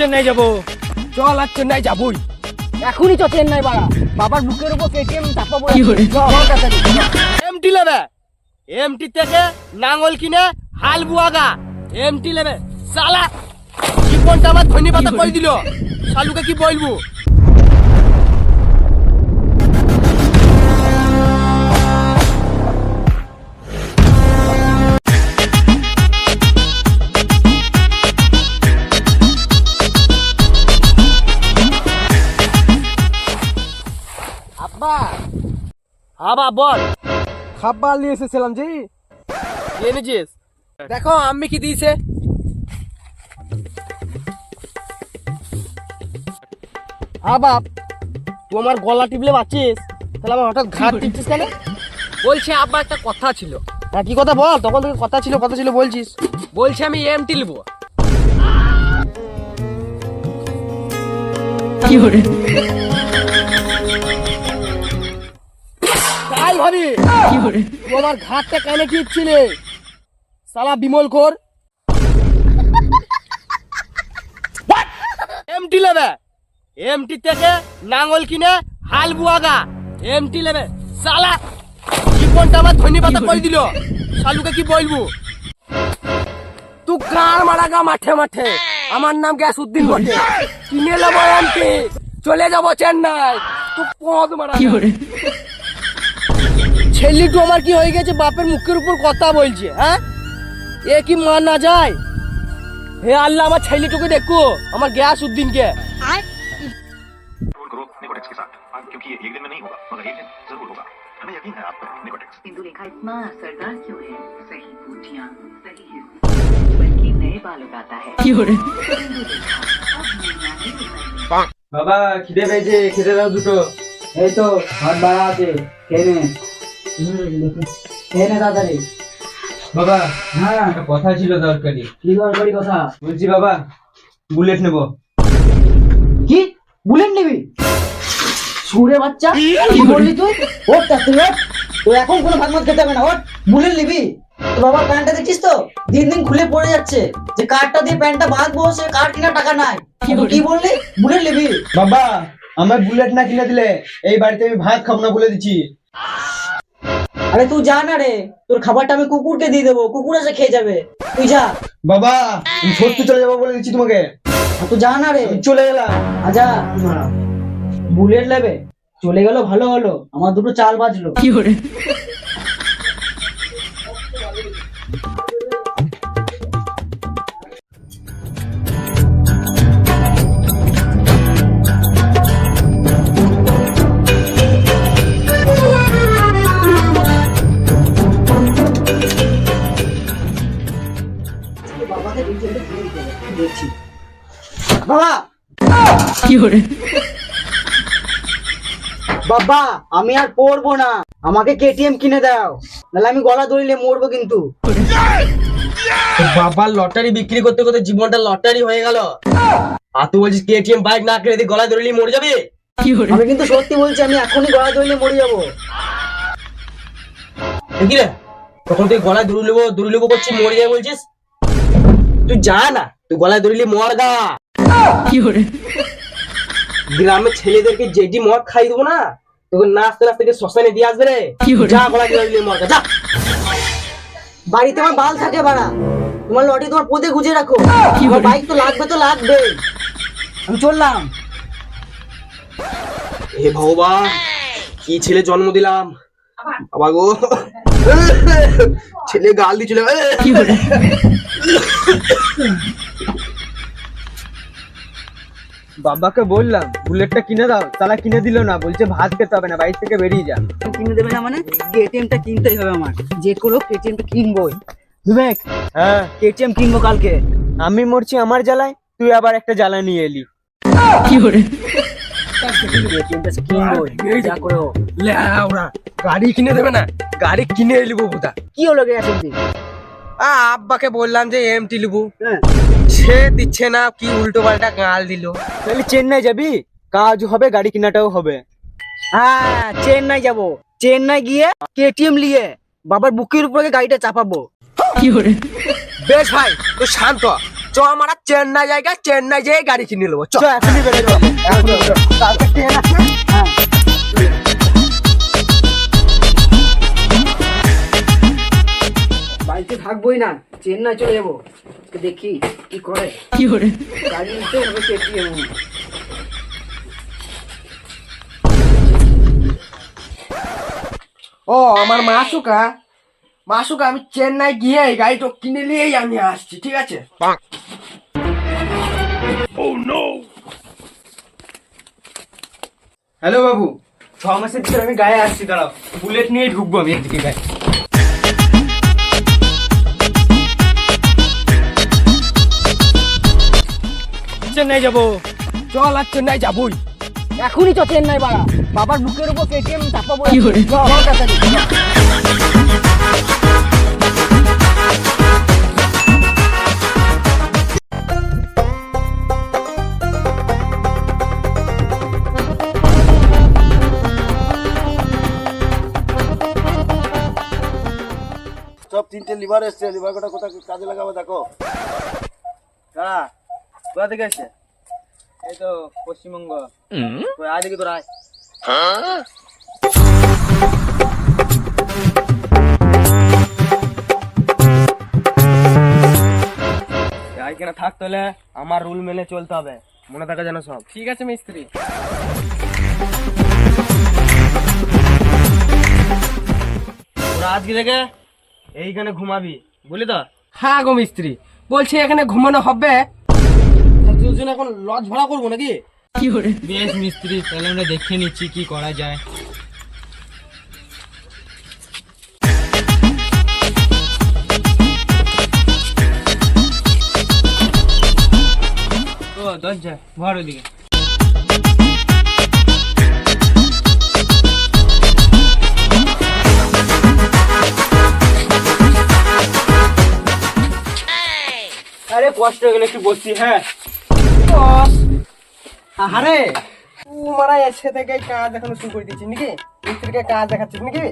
চেন্নাই যাবো। চল আর চেন্নাই যাবই। এখনই তো চেন্নাই বাড়া, বাবার বুকের উপর কেটিএম চাপাবো। এমটি নেবে, এমটি থেকে নাঙ্গল কিনে হাল বুয়াগা। এমটি নেবে সালা, জীবনটা আমার ধন্যবাদ করে দিল। শালুকে কি বলবো? আব্বা আবা বল, খাবার নিয়ে এসেছিলাম জি। এনেছিস? দেখো আমি কি দিয়েছে। হ্যাঁ বাপ, তুই আমার গলা টিপলে বাঁচিস, তাহলে আমার হঠাৎ ঘাট টিপছিস কেন? বলছে আব্বা একটা কথা ছিল। হ্যাঁ কি কথা বল, তখন থেকে কথা ছিল বলছিস। বলছে আমি এমটি নেবো। তাই ভাবি তুই আমার ঘাটটা কানে টিপছিলে সালা বিমল কর। এমটি নেবে, এমটি থেকে নাঙ্গল কিনে হাল বুয়াগা। এমটি নেবে সালা, জীবনটা আমার ধন্যবাদ করে দিল। শালুকে কি বলবো? তুই গান মারাগা মাঠে মাঠে, আমার নাম গ্যাসউদ্দিন বটে। কিনে নেবো এমটি, চলে যাবো চেন্নাই। তুই পদ মারা ছেলেটু আমার কি হয়ে গেছে, বাপের মুখের উপর কথা বলছে। হ্যাঁ এ কি মানা যায়? হে আল্লাহ, আমার ছেলেটুকে দেখো, আমার গ্যাসউদ্দিনকে। करो निकोटेक्स के साथ क्योंकि ये एक दिन में नहीं होगा मगर एक दिन जरूर होगा हमें यकीन है आप पर निकोटेक्स। इंदुलेखा इतना असरदार क्यों है? सही बूटियां, सही हिस्से, बल्कि नए बाल उगाता है। বাবা খিদে পেয়েছে, খেতে দাও দুটো। এই তো ভাত বাড়া আছে, খেয়ে নে। খেয়ে নে তাড়াতাড়ি। বাবা হ্যাঁ একটা কথা ছিল দরকারি। কি দরকারি কথা? বলছি বাবা বুলেট নেব। কি বুলেট নিবি? সুরে বাচ্চা, কি বললি তুই? ওঠ তাড়াতাড়ি ওঠ, তুই এখন কোনো ভাত মাছ খেতে হবে না। ওঠ, বুলেট নিবি? তো বাবা প্যান্টটা দেখছিস তো, দিন দিন খুলে পড়ে যাচ্ছে। যে কার্ডটা দিয়ে প্যান্টটা বাঁধবো, সে কার্ড কেনার টাকা নাই। কি বললি? বুলেট নিবি? বাবা আমার বুলেট না কিনে দিলে এই বাড়িতে আমি ভাত খাবো না বলে দিচ্ছি। আরে তুই যা না রে, তোর খাবারটা আমি কুকুরকে দিয়ে দেবো, কুকুর এসে খেয়ে যাবে। তুই যা। বাবা আমি সত্যি চলে যাবো বলে দিচ্ছি তোমাকে। তুই যা না রে। আমি চলে গেলাম। আচ্ছা বুলেট নেবে, চলে গেল ভালো হলো, আমার দুটো চাল বাজলো। বাবা বাবা আমি আর পড়বো না, আমাকে কেটিএম কিনে দাও, নাহলে আমি গলা ধরিলে মরবো কিন্তু। বাবার লটারি বিক্রি করতে করতে জীবনটা লটারি হয়ে গেল, আর তুই বলছিস কেটিএম বাইক না কিনে দিয়ে গলা ধরলি মরে যাবে? আমি কিন্তু সত্যি বলছি, আমি এখনই গলা ধরিলে মরে যাবো। কি রে, তখন তুই গলায় দড়ি নেবো করছিস, মরে যাবে বলছিস? তুই যা না, তুই গলায় দড়িলি মর গা। গ্রামের ছেলেদেরকে যেটি মদ খাই দেবো না, তোকে নাচতে নাচতে শ্মশানে দিয়ে আসবে রে। যা গলায় দড়িলি মর গা, যা। বাড়িতে আমার বাল থাকে বাড়া, তোমার লটি তোমার পদে গুজে রাখো, আমার বাইক তো লাগবে তো লাগবে। আমি চললাম। হে ভগবান, কি ছেলে জন্ম দিলাম বাবা গো। ছেলে গাল দিছিল। বাবাকে বললাম বুলেটটা কিনে দাও, তারা কিনে দিল না, বলছে ভাত খেতে হবে না, বাড়ি থেকে বেরিয়ে যা। কিনে দেবে না মানে? কেটিএমটা কিনতেই হবে আমার, যে করে কেটিএমটা কিনবোই। বিবেক, হ্যাঁ কেটিএম কিনবো কালকে। আমি মরছি আমার জ্বালায়, তুই আবার একটা জ্বালা নিয়ে এলি। কেটিএমটা কিনবোই, যা করে হোক। লেওড়া, গাড়ি কিনে দেবে না? গাড়ি কিনে এলিবো বোধা। কি হলো গে এখন? আব্বাকে বললাম যে এমটি লিবু, হ্যাঁ সে দিচ্ছে না, কি উল্টো পাল্টা গাল দিল। তাহলে চেন্নাই যাবি, কাজ হবে, গাড়ি কেনাটাও হবে। হ্যাঁ চেন্নাই যাবো, চেন্নাই গিয়ে কেটিএম নিয়ে বাবার বুকের উপরে গাড়িটা চাপাবো। বেশ ভাই তুই শান্ত, চ আমরা চেন্নাই জায়গা, চেন্নাই যেয়ে গাড়ি কিনে নেবো। চ এখনই বেরো কালকে ট্রেন আছে। হ্যাঁ বাড়িতে থাকবোই না, চেন্নাই চলে যাবো। দেখি কি করে, গাড়ি নিতে হবে KTM। ও আমার মাসুকা, মাসুকা আমি চেন্নাই গিয়ে এই গাড়িটা কিনে নিয়েই আমি আসছি, ঠিক আছে? হ্যালো বাবু, 6 মাসের ভিতরে আমি গায়ে আসছি, দাঁড়াও বুলেট নিয়ে ঢুকবো আমি একদিকে গায়ে। চেন্নাই যাবো। চল আর চেন্নাই যাবই। এখনই তো চেন্নাই বাড়া, বাবার বুকের উপর KTM চাপাবো। সব 3টে লিভার এসছে, লিভার কটা কোথায় কাজে লাগাবো দেখো। দাঁড়া, কোথা থেকে আসছে? এই তো পশ্চিমবঙ্গ। তুই আয় দেখি, তোর আয়। এখানে থাকতে হলে আমার রুল মেনে চলতে হবে, মনে থাকে যেন সব। ঠিক আছে মিস্ত্রি। তোরা আজকে থেকে এইখানে ঘুমাবি, বুঝলি তো? হ্যাঁ গো মিস্ত্রি, বলছি এখানে ঘুমানো হবে। দুজন এখন লজ ভাড়া করবো নাকি? বেশ মিস্ত্রি, তাহলে আমরা দেখে নিচ্ছি কি করা যায়। ও দরজা ঘর ওইদিকে। আরে কষ্ট হয়ে গেলে একটু বসছি। হ্যাঁ আরে মারা এসে থেকে কাজ এখনো শুরু করে দিচ্ছিস নাকি? মিস্ত্রিকে কাজ দেখাচ্ছিস নাকি?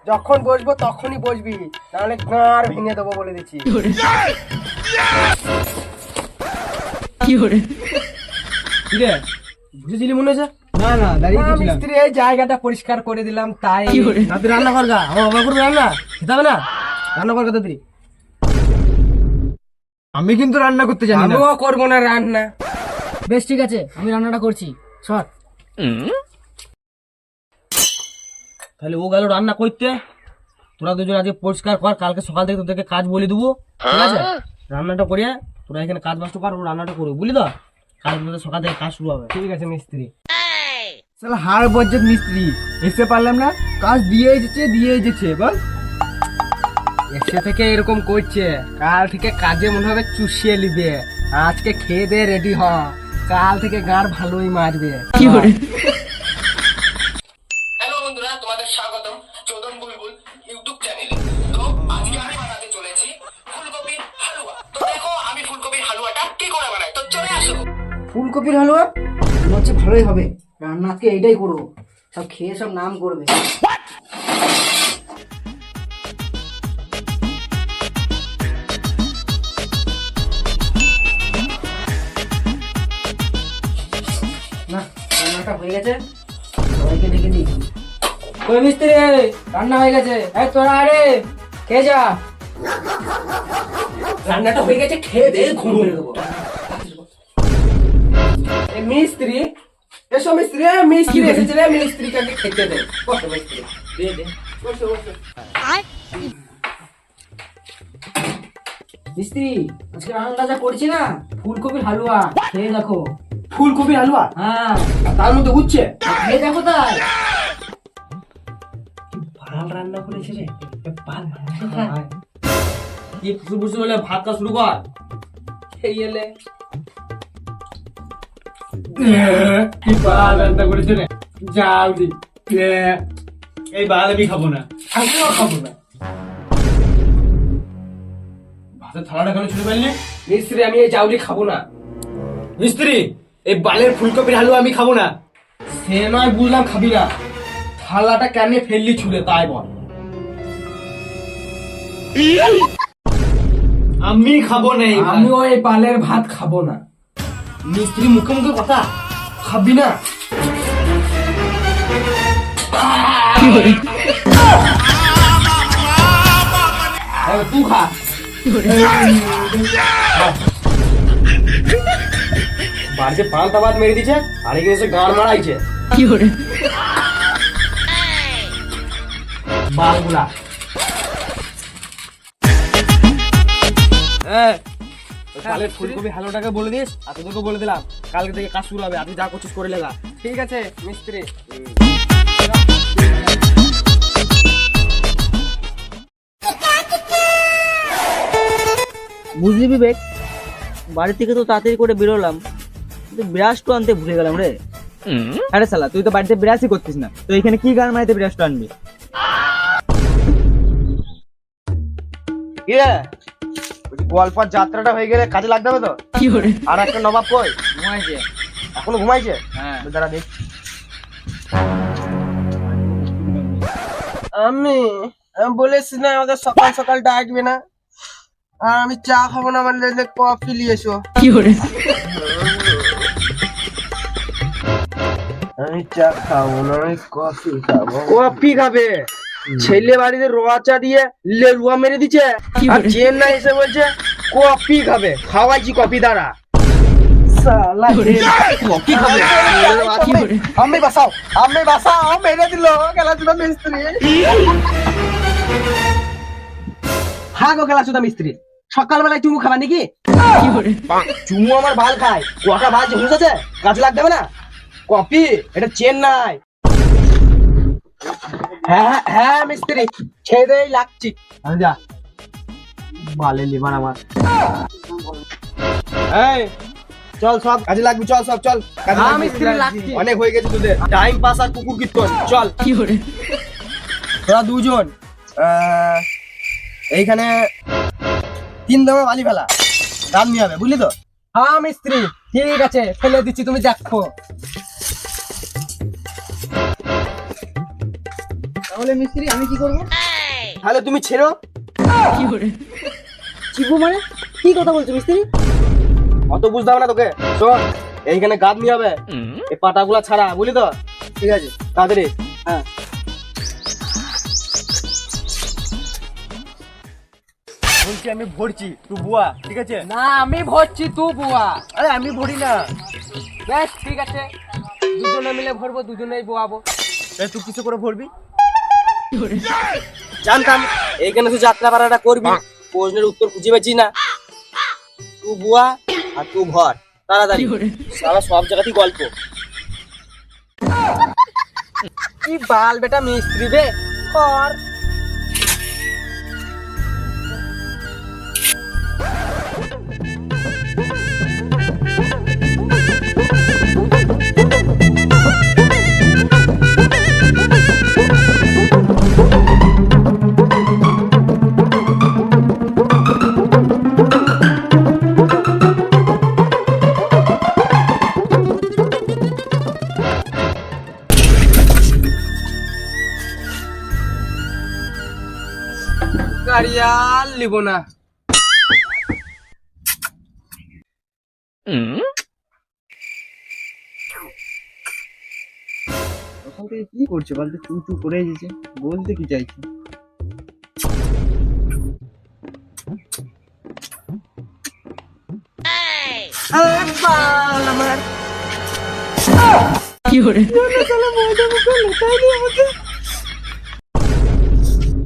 যখন বসবো তখনই বসবি, নাহলে গাঁড় ভেঙে দেবো বলে দিচ্ছি। কিরে বুঝেছিলি মনে হচ্ছে? না না, দাঁড়িয়ে ছিলাম। মিস্ত্রি এই জায়গাটা পরিষ্কার করে দিলাম তাই। তাড়াতাড়ি রান্না কর গা, আমার বাবা করবে রান্না, খেতে হবে না? রান্না কর গা তাড়াতাড়ি। আমি কিন্তু রান্না করতে জানি না। আমিও করবো না রান্না। বেশ ঠিক আছে, আমি রান্নাটা করছি। সর। তাহলে ও গেল রান্না করতে, তোরা দুজন আজকে পরিষ্কার কর, কালকে সকাল থেকে তোদেরকে কাজ বলে দেবো, ঠিক আছে? রান্নাটা করিয়া তোরা এখানে কাজ বাজ কর, ও রান্নাটা করবো, বুঝলি তো? কালকে তোদের সকাল থেকে কাজ শুরু হবে। ঠিক আছে মিস্ত্রি। শালা হাড় বজ্জাত মিস্ত্রি, এসে পারলাম না, কাজ দিয়ে যেছে বল। এসে থেকে এরকম করছে, কাল থেকে কাজে মনে হবে চুষিয়ে নিবে। আজকে খেয়ে দে রেডি হ, কাল থেকে গাড় ভালোই মারবে। হ্যালো বন্ধুরা, তোমাদের স্বাগতম চোদন বুলবুল ইউটিউব চ্যানেলে। তো আজকে আমি বানাতে চলেছি ফুলকপির হালুয়া। তো দেখো আমি ফুলকপির হালুয়াটা কি করে বানাই, তো চলে আসো। ফুলকপির হালুয়া মনে হচ্ছে ভালোই হবে। রান্না আজকে এইটাই করবো, সব খেয়ে সব নাম করবে। না, রান্নাটা হয়ে গেছে, সবাইকে ডেকে দিই। ওই মিস্ত্রি, রান্না হয়ে গেছে, এই তোরা আরে খেয়ে যা। রান্নাটা হয়ে গেছে, খেয়ে দে ঘুমিয়ে দেবো। মিস্ত্রি এসো, মিস্ত্রি মিস্ত্রি এসেছে রে, মিস্ত্রিকে আগে খেতে দে। বসো মিস্ত্রি, দে দে, বসো বসো। মিস্ত্রি, আজকে রান্নাটা যা করছি না, ফুলকপির হালুয়া, খেয়ে দেখো। ফুলকপির হালুয়া, হ্যাঁ তার মধ্যে উঠছে। খেয়ে দেখো তাই। ভাল রান্না করেছে রে, ভাল। কি ফুসু ফুসু হলে ভাত কা শুরু কর। খেয়ে এলে কি বাল রান্না করেছে রে, যাও দি। এই বাল আমি খাবো না। আমিও খাবো না। ভাতের থালাটা কেন ছুঁড়ে ফেললি? মিস্ত্রি আমি এই চাউলি খাবো না। মিস্ত্রি, এই বালের ফুলকপির হালুয়া আমি খাবো না। সে নয় বুঝলাম খাবি না, থালাটা কেন ফেললি ছুঁড়ে তাই বল। আমি খাবো না আমি ওই পালের ভাত খাবো না। মিস্ত্রি মুখে মুখে কথা খাবি না। তুই খা। বাড়িতে পান্তা ভাত মেরে দিছে আর এখানে এসে গান মারাইছে বালগুলা। কালের ফুলকপি হালুটাকে বলে দিস আর তোদেরকে বলে দিলাম কালকে থেকে কাজ শুরু হবে। আপনি যা করছিস করে লেগা। ঠিক আছে মিস্ত্রি। বুঝলি বিবেক, বাড়ি থেকে তো তাড়াতাড়ি করে বেরোলাম, কিন্তু ব্রাশটা আনতে ভুলে গেলাম রে। আরে শালা তুই তো বাড়িতে বিরাসই করতিস না, তো এখানে কি গান মাইতে বিরাসটা আনবি? কি রে গল্পর যাত্রাটা হয়ে গেলে কাজে লাগতে হবে তো। আর একটা নবাব কই? ঘুমাইছে। এখনো ঘুমাইছে? হ্যাঁ। দাঁড়া দেখ। আমি বলেছি না আমাকে সকাল সকাল ডাকবে না, আর আমি চা খাবো না, আমার লেলে কফি নিয়ে এসো। আমি চা খাবো না, আমি কফি খাবো। কফি খাবে? ছেলে বাড়িতে রোয়া চা দিয়ে লেরুয়া মেরে দিচ্ছে আর চেন্নাই এসে বলছে কফি খাবে। খাওয়াইছি কফি দ্বারা। কফি খাবে? আমি বাসাও, আমি বাসাও, মেরে দিল খেলাধুলা মিস্ত্রি। হ্যাঁ গো খেলাধুলা মিস্ত্রি, সকালবেলায় চুমু খাবা নাকি? চুমু আমার ভাল খায়, কটা বাজে হুঁসেছে, কাজে লাগতে হবে না। কফি এটা চেন্নাই। হ্যাঁ হ্যাঁ মিস্ত্রি, ছেড়েই লাগছি। যা বালে লিবার আমার। এই চল সব কাজে লাগবি, চল সব চল কাজে হ্যাঁ লাগবি। মিস্ত্রি লাগছি। অনেক হয়ে গেছে তোদের টাইম পাস আর কুকুর কীর্তন। চল তোরা দুজন এইখানে 3 দামে বালি ফেলা দাম নিয়ে হবে, বুঝলি তো? হ্যাঁ মিস্ত্রি ঠিক আছে, ফেলে দিচ্ছি, তুমি দেখো। তাহলে মিস্ত্রি আমি কি করবো? তাহলে তুমি ছেড়ো। চিবু মানে কি কথা বলছো মিস্ত্রি? অত বুঝতে হবে না তোকে। শোন এইখানে গাদ নিয়ে হবে, এই পাটাগুলা ছাড়া, বুঝলি তো? ঠিক আছে। তাড়াতাড়ি। হ্যাঁ। বলছি আমি ভরছি, তুই বুয়া, ঠিক আছে? না আমি ভরছি, তুই বুয়া। আরে আমি ভরি না। বেশ ঠিক আছে, দুজনে মিলে ভরবো, দুজনেই বোয়াবো। তুই কিছু করে ভরবি? জানতাম এইখানে তুই যাত্রা পাড়াটা করবি, প্রশ্নের উত্তর খুঁজে পেয়েছি না। তুই বুয়া আর তুই ভর, তাড়াতাড়ি। সারা সব জায়গাতেই গল্প। কি বাল বেটা মিস্ত্রি বে, কর। গাড়ি আর লিব না। তখন থেকে কি করছে বলতে, চু চু করে দিয়েছে, বলতে কি চাইছে?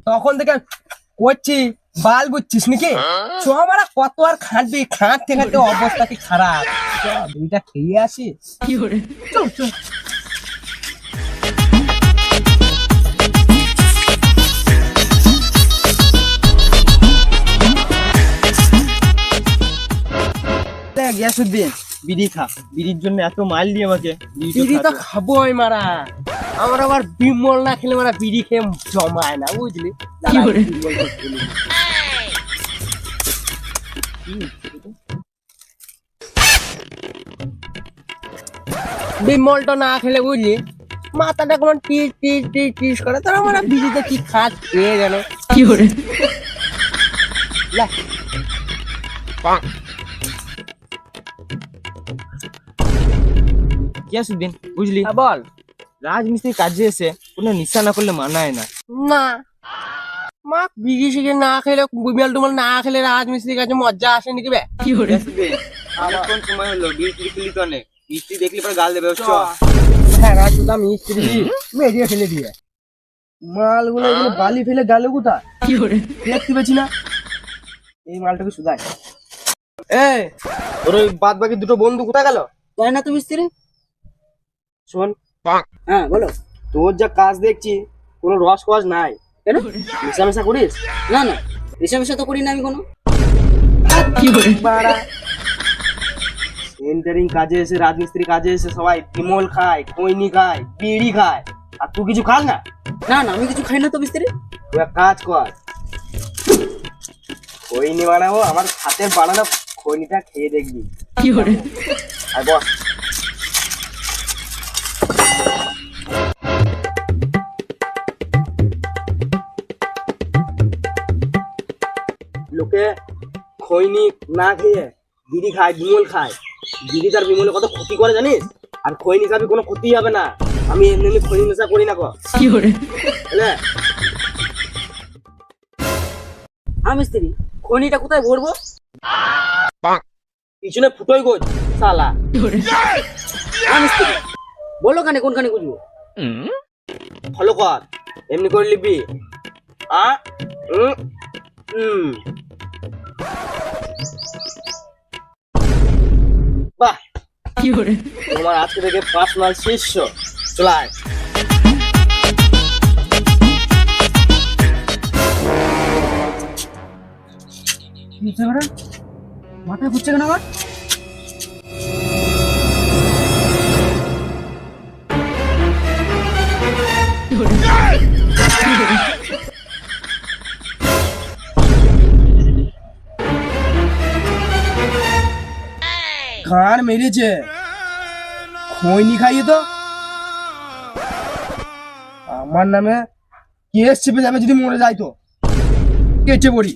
তখন থেকে করছি, বাল বুঝছিস নাকি? চ আমরা কত আর খাটবি, খাটতে খাটতে অবস্থা কি খারাপ। দুইটা খেয়ে আসি। চল চল। গিয়াসুদ্দিন বিড়ি খা, বিড়ির জন্য এত মাইল দিয়ে আমাকে। বিড়ি তো খাবোই মারা, আমরা আবার বিমল না খেলে মারা বিড়ি খেয়ে জমায় না, বুঝলি? বিমলটা না খেলে বুঝলি মাথাটা কেমন টিস টিস টিস টিস করে, তোর আমরা বিড়িতে কি খাস কে জানে। কি আসবেন বুঝলি? বল। রাজমিস্ত্রি কাজে এসে কোনো নিশা না করলে মানায় না। না মা বিড়ি সিগারেট না খেলে গুমিয়াল টুমাল না খেলে রাজমিস্ত্রির কাছে মজা আসে নাকি বে? আসবেন অনেকক্ষণ সময় হলো, বিক্রি খুলি তো অনেক, মিস্ত্রি দেখলি পরে গাল দেবে। হ্যাঁ রাজুদা মিস্ত্রি মেরিয়ে ফেলে দিয়ে মালগুলো এগুলো বালি ফেলে গেল কোথায় দেখতে পেয়েছি না। এই মালটাকে সুদাই। তোর ওই বাদ বাকি দুটো বন্ধু কোথায় গেল? জানি না তো মিস্ত্রি। শোন, হ্যাঁ বলো। তোর যা কাজ দেখছি কোনো রস কস নাই, কেন? মিশামিশা করিস? না না, রেশামেশা তো করি না আমি কোনো। বাড়া সেন্টারিং কাজে এসে, রাজমিস্ত্রি কাজে এসে সবাই বিমল খায়, খৈনি খায়, বিড়ি খায়, আর তুই কিছু খাস না? না না, আমি কিছু খাই না তো মিস্ত্রি। তুই এক কাজ কর, খৈনি বানাবো, আমার হাতের বানানো খৈনিটা খেয়ে দেখবি। আর বস। লোকে খৈনি না খেয়ে বিড়ি খায়, বিমল খায়। বিড়ি তার বিমলে কত ক্ষতি করে জানিস? আর খৈনি খাবি, কোনো ক্ষতি হবে না। আমি এমনি এমনি খৈনি নেশা করি না। বুঝলে? হ্যাঁ মিস্ত্রি, খনিটা কোথায় ভরবো? পিছনে ফুটোই গোজ শালা। হ্যাঁ মিস্ত্রি, বলো কানে কোনখানে খুঁজবো? ফলো কর, এমনি করে লিখবি আ বাহ, তোমার আজকে থেকে পার্সোনাল শিষ্য। চলায় মাথায় ঘুরছে কেন আমার? ঘাড় মেরেছে, খৈনি খাইয়ে তো আমার নামে কেস চেপে যাবে যদি মরে যায় তো। কেচে পড়ি।